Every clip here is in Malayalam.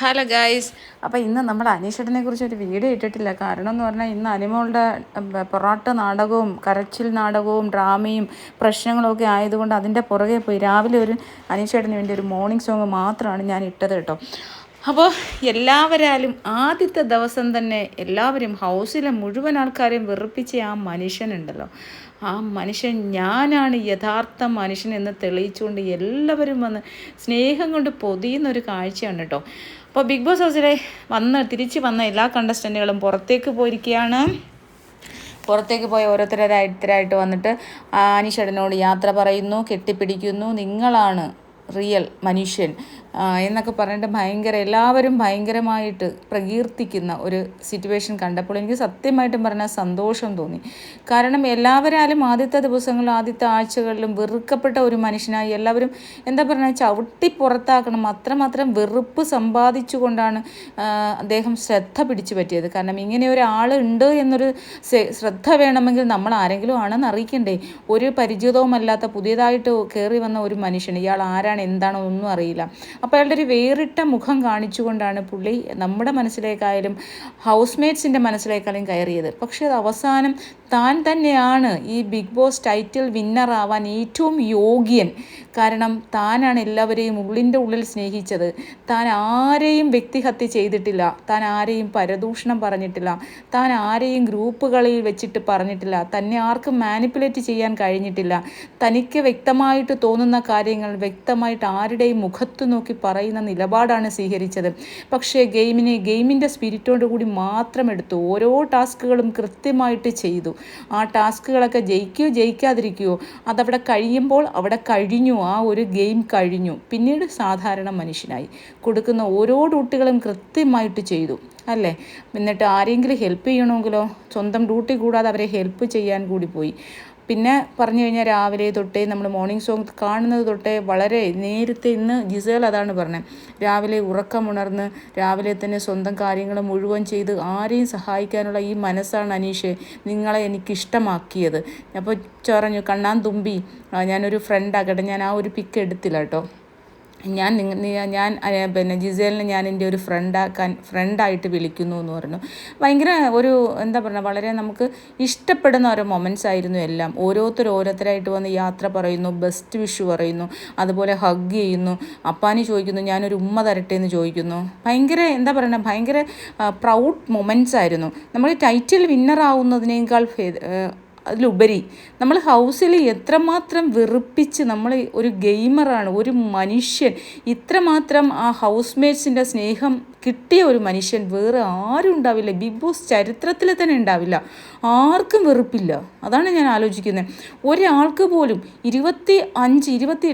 Hello guys. അപ്പോൾ ഇന്ന് നമ്മൾ അനീഷേട്ടനെ കുറിച്ച് ഒരു വീഡിയോ ഇട്ടിട്ടില്ല. കാരണം എന്ന് പറഞ്ഞാൽ ഇന്ന് അനിമോളുടെ പൊറാട്ട നാടകവും കരച്ചിൽ നാടകവും ഡ്രാമയും പ്രശ്നങ്ങളൊക്കെ ആയതുകൊണ്ട് അതിൻ്റെ പുറകെ പോയി രാവിലെ ഒരു അനീഷേട്ടന് വേണ്ടി ഒരു മോർണിംഗ് സോങ് മാത്രമാണ് ഞാൻ ഇട്ടത് കേട്ടോ. അപ്പോൾ എല്ലാവരാലും ആദ്യത്തെ ദിവസം തന്നെ എല്ലാവരും ഹൗസിലെ മുഴുവൻ ആൾക്കാരെയും വെറുപ്പിച്ച ആ മനുഷ്യനുണ്ടല്ലോ, ആ മനുഷ്യൻ ഞാനാണ് യഥാർത്ഥ മനുഷ്യൻ എന്ന് തെളിയിച്ചുകൊണ്ട് എല്ലാവരും വന്ന് സ്നേഹം കൊണ്ട് പൊതിയുന്നൊരു കാഴ്ചയാണ് കേട്ടോ. അപ്പോൾ ബിഗ് ബോസ് ഹൗസിലെ തിരിച്ച് വന്ന എല്ലാ കണ്ടസ്റ്റൻറ്റുകളും പുറത്തേക്ക് പോയിരിക്കുകയാണ്. പുറത്തേക്ക് പോയ ഓരോരുത്തരായിട്ട് വന്നിട്ട് അനീഷേട്ടനോട് യാത്ര പറയുന്നു, കെട്ടിപ്പിടിക്കുന്നു, നിങ്ങളാണ് റിയൽ മനുഷ്യൻ എന്നൊക്കെ പറഞ്ഞിട്ട് എല്ലാവരും ഭയങ്കരമായിട്ട് പ്രകീർത്തിക്കുന്ന ഒരു സിറ്റുവേഷൻ കണ്ടപ്പോൾ എനിക്ക് സത്യമായിട്ടും പറഞ്ഞാൽ സന്തോഷം തോന്നി. കാരണം എല്ലാവരാലും ആദ്യത്തെ ദിവസങ്ങളിലും ആദ്യത്തെ ആഴ്ചകളിലും വെറുക്കപ്പെട്ട ഒരു മനുഷ്യനായി എല്ലാവരും എന്താ പറയുക ചവിട്ടി പുറത്താക്കണം, അത്രമാത്രം വെറുപ്പ് സമ്പാദിച്ചുകൊണ്ടാണ് അദ്ദേഹം ശ്രദ്ധ പിടിച്ചു പറ്റിയത്. കാരണം ഇങ്ങനെ ഒരാളുണ്ട് എന്നൊരു ശ്രദ്ധ വേണമെങ്കിൽ നമ്മൾ ആരെങ്കിലും ആണെന്ന് അറിയിക്കണ്ടേ. ഒരു പരിചിതവുമല്ലാത്ത പുതിയതായിട്ട് കയറി വന്ന ഒരു മനുഷ്യൻ, ഇയാൾ ആരാണ് എന്താണോ ഒന്നും അറിയില്ല. അപ്പോൾ അയാളുടെ ഒരു വേറിട്ട മുഖം കാണിച്ചുകൊണ്ടാണ് പുള്ളി നമ്മുടെ മനസ്സിലേക്കായാലും ഹൗസ് മേറ്റ്സിൻ്റെ മനസ്സിലേക്കായാലും കയറിയത്. പക്ഷേ അത് അവസാനം താൻ തന്നെയാണ് ഈ ബിഗ് ബോസ് ടൈറ്റിൽ വിന്നർ ആവാൻ ഏറ്റവും യോഗ്യൻ. കാരണം താനാണ് എല്ലാവരെയും ഉള്ളിൻ്റെ ഉള്ളിൽ സ്നേഹിച്ചത്. താൻ ആരെയും വ്യക്തിഹത്യ ചെയ്തിട്ടില്ല, താൻ ആരെയും പരദൂഷണം പറഞ്ഞിട്ടില്ല, താൻ ആരെയും ഗ്രൂപ്പുകളിൽ വെച്ചിട്ട് പറഞ്ഞിട്ടില്ല, തന്നെ ആർക്കും മാനിപ്പുലേറ്റ് ചെയ്യാൻ കഴിഞ്ഞിട്ടില്ല. തനിക്ക് വ്യക്തമായിട്ട് തോന്നുന്ന കാര്യങ്ങൾ വ്യക്തമായിട്ട് ആരുടെയും മുഖത്ത് നോക്കി പറയുന്ന നിലപാടാണ് സ്വീകരിച്ചത്. പക്ഷേ ഗെയിമിൻ്റെ സ്പിരിറ്റോട് കൂടി മാത്രം എടുത്തു. ഓരോ ടാസ്കുകളും കൃത്യമായിട്ട് ചെയ്തു. ആ ടാസ്കുകളൊക്കെ ജയിക്കുകയോ ജയിക്കാതിരിക്കുകയോ അതവിടെ കഴിയുമ്പോൾ അവിടെ കഴിഞ്ഞു, ആ ഒരു ഗെയിം കഴിഞ്ഞു. പിന്നീട് സാധാരണ മനുഷ്യനായി കൊടുക്കുന്ന ഓരോ ഡ്യൂട്ടികളും കൃത്യമായിട്ട് ചെയ്തു അല്ലേ. എന്നിട്ട് ആരെങ്കിലും ഹെൽപ്പ് ചെയ്യണമെങ്കിലോ സ്വന്തം ഡ്യൂട്ടി കൂടാതെ അവരെ ഹെൽപ്പ് ചെയ്യാൻ കൂടി പോയി. പിന്നെ പറഞ്ഞു കഴിഞ്ഞാൽ രാവിലെ തൊട്ടേ നമ്മൾ മോർണിംഗ് സോങ് കാണുന്നത് തൊട്ടേ വളരെ നേരത്തെ ഇന്ന് ജിസേൽ അതാണ് പറഞ്ഞത്, രാവിലെ ഉറക്കമുണർന്ന് രാവിലെ തന്നെ സ്വന്തം കാര്യങ്ങൾ മുഴുവൻ ചെയ്ത് ആരെയും സഹായിക്കാനുള്ള ഈ മനസ്സാണ് അനീഷ് നിങ്ങളെ എനിക്കിഷ്ടമാക്കിയത്. അപ്പോൾ പറഞ്ഞു കണ്ണാൻ തുമ്പി ഞാനൊരു ഫ്രണ്ടാകട്ടെ, ഞാൻ ആ ഒരു പിക്ക് എടുത്തില്ല കേട്ടോ. ഞാൻ പിന്നെ ജിസേലിനെ ഞാൻ എൻ്റെ ഒരു ഫ്രണ്ടായിട്ട് വിളിക്കുന്നു എന്ന് പറഞ്ഞു. ഭയങ്കര ഒരു എന്താ പറയുക വളരെ നമുക്ക് ഇഷ്ടപ്പെടുന്ന ഓരോ മൊമെൻറ്റ്സ് ആയിരുന്നു എല്ലാം. ഓരോരുത്തരായിട്ട് വന്ന് യാത്ര പറയുന്നു, ബെസ്റ്റ് വിഷ് പറയുന്നു, അതുപോലെ ഹഗ് ചെയ്യുന്നു, അപ്പാനി ചോദിക്കുന്നു ഞാനൊരു ഉമ്മ തരട്ടെ എന്ന് ചോദിക്കുന്നു. ഭയങ്കര എന്താ പറയുക ഭയങ്കര പ്രൗഡ് മൊമെൻറ്റ്സ് ആയിരുന്നു. നമ്മൾ ടൈറ്റിൽ വിന്നർ ആവുന്നതിനേക്കാൾ അതിലുപരി നമ്മൾ ഹൗസിൽ എത്രമാത്രം വെറുപ്പിച്ച് നമ്മൾ ഒരു ഗെയിമറാണ്, ഒരു മനുഷ്യൻ ഇത്രമാത്രം ആ ഹൗസ് മേറ്റ്സിൻ്റെ സ്നേഹം കിട്ടിയ ഒരു മനുഷ്യൻ വേറെ ആരും ഉണ്ടാവില്ല. ബിഗ് ബോസ് ചരിത്രത്തിൽ തന്നെ ഉണ്ടാവില്ല. ആർക്കും വെറുപ്പില്ല. അതാണ് ഞാൻ ആലോചിക്കുന്നത്. ഒരാൾക്ക് പോലും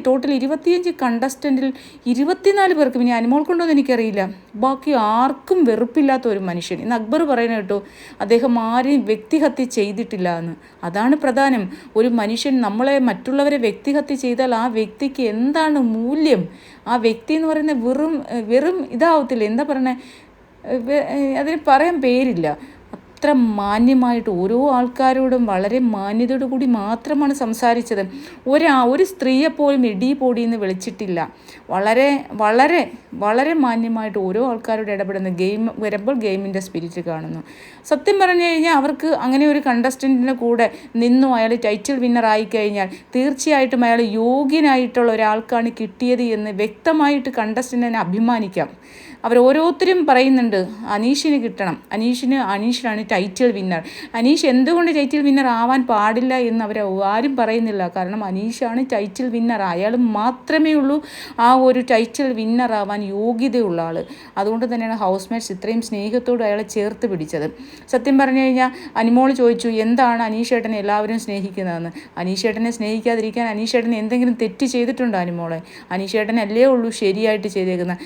ടോട്ടൽ 25 കണ്ടസ്റ്റൻറ്റിൽ 24 പേർക്ക്, പിന്നെ അനിമോൾ കൊണ്ടോന്ന് എനിക്കറിയില്ല, ബാക്കി ആർക്കും വെറുപ്പില്ലാത്ത ഒരു മനുഷ്യൻ. ഇന്ന് അക്ബർ പറയുന്നത് കേട്ടോ അദ്ദേഹം ആരെയും വ്യക്തിഹത്യ ചെയ്തിട്ടില്ല എന്ന്. അതാണ് പ്രധാനം. ഒരു മനുഷ്യൻ മറ്റുള്ളവരെ വ്യക്തിഹത്യ ചെയ്താൽ ആ വ്യക്തിക്ക് എന്താണ് മൂല്യം? ആ വ്യക്തി എന്ന് പറയുന്നത് വെറും ഇതാവത്തില്ല, എന്താ പറയണേ, അതിന് പറയാൻ പേരില്ല. അത്ര മാന്യമായിട്ട് ഓരോ ആൾക്കാരോടും വളരെ മാന്യതയോടു കൂടി മാത്രമാണ് സംസാരിച്ചത്. ഒരു സ്ത്രീയെപ്പോലും ഇടി പൊടിയെന്ന് വിളിച്ചിട്ടില്ല. വളരെ വളരെ വളരെ മാന്യമായിട്ട് ഓരോ ആൾക്കാരോട് ഇടപെടുന്ന ഗെയിം വരുമ്പോൾ ഗെയിമിൻ്റെ സ്പിരിറ്റ് കാണുന്നു. സത്യം പറഞ്ഞു കഴിഞ്ഞാൽ അവർക്ക് അങ്ങനെ ഒരു കണ്ടസ്റ്റൻറ്റിൻ്റെ കൂടെ നിന്നും അയാൾ ടൈറ്റിൽ വിന്നർ ആയിക്കഴിഞ്ഞാൽ തീർച്ചയായിട്ടും അയാൾ യോഗ്യനായിട്ടുള്ള ഒരാൾക്കാണ് കിട്ടിയത് എന്ന് വ്യക്തമായിട്ട് കണ്ടസ്റ്റൻറ്റിനെ അഭിമാനിക്കാം. അവരോരോരുത്തരും പറയുന്നുണ്ട് അനീഷിന് കിട്ടണം, അനീഷിനാണ് ടൈറ്റിൽ വിന്നർ. അനീഷ് എന്തുകൊണ്ട് ടൈറ്റിൽ വിന്നർ ആവാൻ പാടില്ല എന്ന് ആരും പറയുന്നില്ല. കാരണം അനീഷാണ് ടൈറ്റിൽ വിന്നർ. അയാൾ മാത്രമേ ഉള്ളൂ ആ ഒരു ടൈറ്റിൽ വിന്നർ ആവാൻ യോഗ്യതയുള്ള ആൾ. അതുകൊണ്ട് തന്നെയാണ് ഹൗസ് മേറ്റ്സ് ഇത്രയും സ്നേഹത്തോട് അയാളെ ചേർത്ത് പിടിച്ചത്. സത്യം പറഞ്ഞു കഴിഞ്ഞാൽ അനിമോൾ ചോദിച്ചു എന്താണ് അനീഷേട്ടനെ എല്ലാവരും സ്നേഹിക്കുന്നതെന്ന്. അനീഷേട്ടനെ സ്നേഹിക്കാതിരിക്കാൻ അനീഷേട്ടനെ എന്തെങ്കിലും തെറ്റ് ചെയ്തിട്ടുണ്ടോ അനിമോളെ? അനീഷേട്ടനല്ലേ ഉള്ളൂ ശരിയായിട്ട് ചെയ്തേക്കുന്നത്.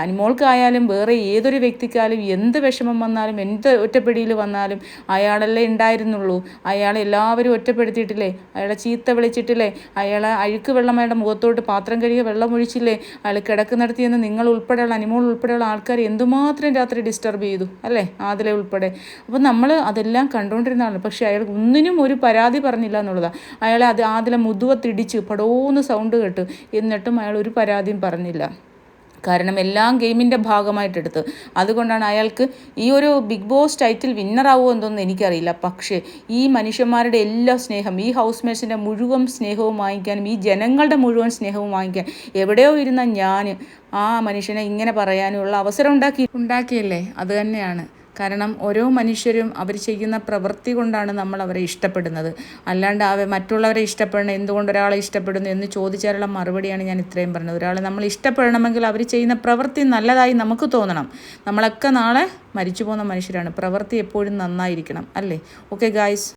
അനിമോൾക്കായാലും വേറെ ഏതൊരു വ്യക്തിക്കാലും എന്ത് വിഷമം വന്നാലും എന്ത് ഒറ്റപ്പെടിയിൽ വന്നാലും അയാളല്ലേ ഉണ്ടായിരുന്നുള്ളൂ. അയാളെ എല്ലാവരും ഒറ്റപ്പെടുത്തിയിട്ടില്ലേ, അയാളെ ചീത്ത വിളിച്ചിട്ടില്ലേ, അയാളെ അഴുക്ക് വെള്ളം അയാളുടെ മുഖത്തോട്ട് പാത്രം കഴുകിയ വെള്ളം ഒഴിച്ചില്ലേ, അയാൾ കിടക്കുന്നിടത്തിയെന്ന് നിങ്ങൾ ഉൾപ്പെടെയുള്ള അനിമോൾ ഉൾപ്പെടെയുള്ള ആൾക്കാർ എന്തുമാത്രം രാത്രി ഡിസ്റ്റർബ് ചെയ്തു അല്ലേ, ആദിലെ ഉൾപ്പെടെ. അപ്പോൾ നമ്മൾ അതെല്ലാം കണ്ടുകൊണ്ടിരുന്നതാണ്. പക്ഷേ അയാൾ ഒന്നിനും ഒരു പരാതി പറഞ്ഞില്ല എന്നുള്ളതാണ്. അയാളെ ആദിലെ മുതുവത്തിടിച്ച് പടോന്ന് സൗണ്ട് കേട്ടു, എന്നിട്ടും അയാൾ ഒരു പരാതിയും പറഞ്ഞില്ല. കാരണം എല്ലാം ഗെയിമിൻ്റെ ഭാഗമായിട്ടെടുത്ത്. അതുകൊണ്ടാണ് അയാൾക്ക് ഈ ഒരു ബിഗ് ബോസ് ടൈറ്റിൽ വിന്നറാവോ എന്തോന്നും എനിക്കറിയില്ല. പക്ഷേ ഈ മനുഷ്യന്മാരുടെ എല്ലാ സ്നേഹം, ഈ ഹൗസ് മേറ്റ്സിൻ്റെ മുഴുവൻ സ്നേഹവും വാങ്ങിക്കാനും ഈ ജനങ്ങളുടെ മുഴുവൻ സ്നേഹവും വാങ്ങിക്കാൻ എവിടെയോ ഇരുന്ന ഞാൻ ആ മനുഷ്യനെ ഇങ്ങനെ പറയാനുള്ള അവസരം ഉണ്ടാക്കിയല്ലേ. അത് തന്നെയാണ് കാരണം ഓരോ മനുഷ്യരും അവർ ചെയ്യുന്ന പ്രവൃത്തി കൊണ്ടാണ് നമ്മൾ അവരെ ഇഷ്ടപ്പെടുന്നത്. അല്ലാണ്ട് മറ്റുള്ളവരെ ഇഷ്ടപ്പെടണം, എന്തുകൊണ്ട് ഒരാളെ ഇഷ്ടപ്പെടുന്നു എന്ന് ചോദിച്ചാലുള്ള മറുപടിയാണ് ഞാൻ ഇത്രയും പറഞ്ഞത്. ഒരാളെ നമ്മൾ ഇഷ്ടപ്പെടണമെങ്കിൽ അവർ ചെയ്യുന്ന പ്രവൃത്തി നല്ലതായി നമുക്ക് തോന്നണം. നമ്മളൊക്കെ നാളെ മരിച്ചു പോകുന്ന മനുഷ്യരാണ്. പ്രവൃത്തി എപ്പോഴും നന്നായിരിക്കണം അല്ലേ? Okay guys.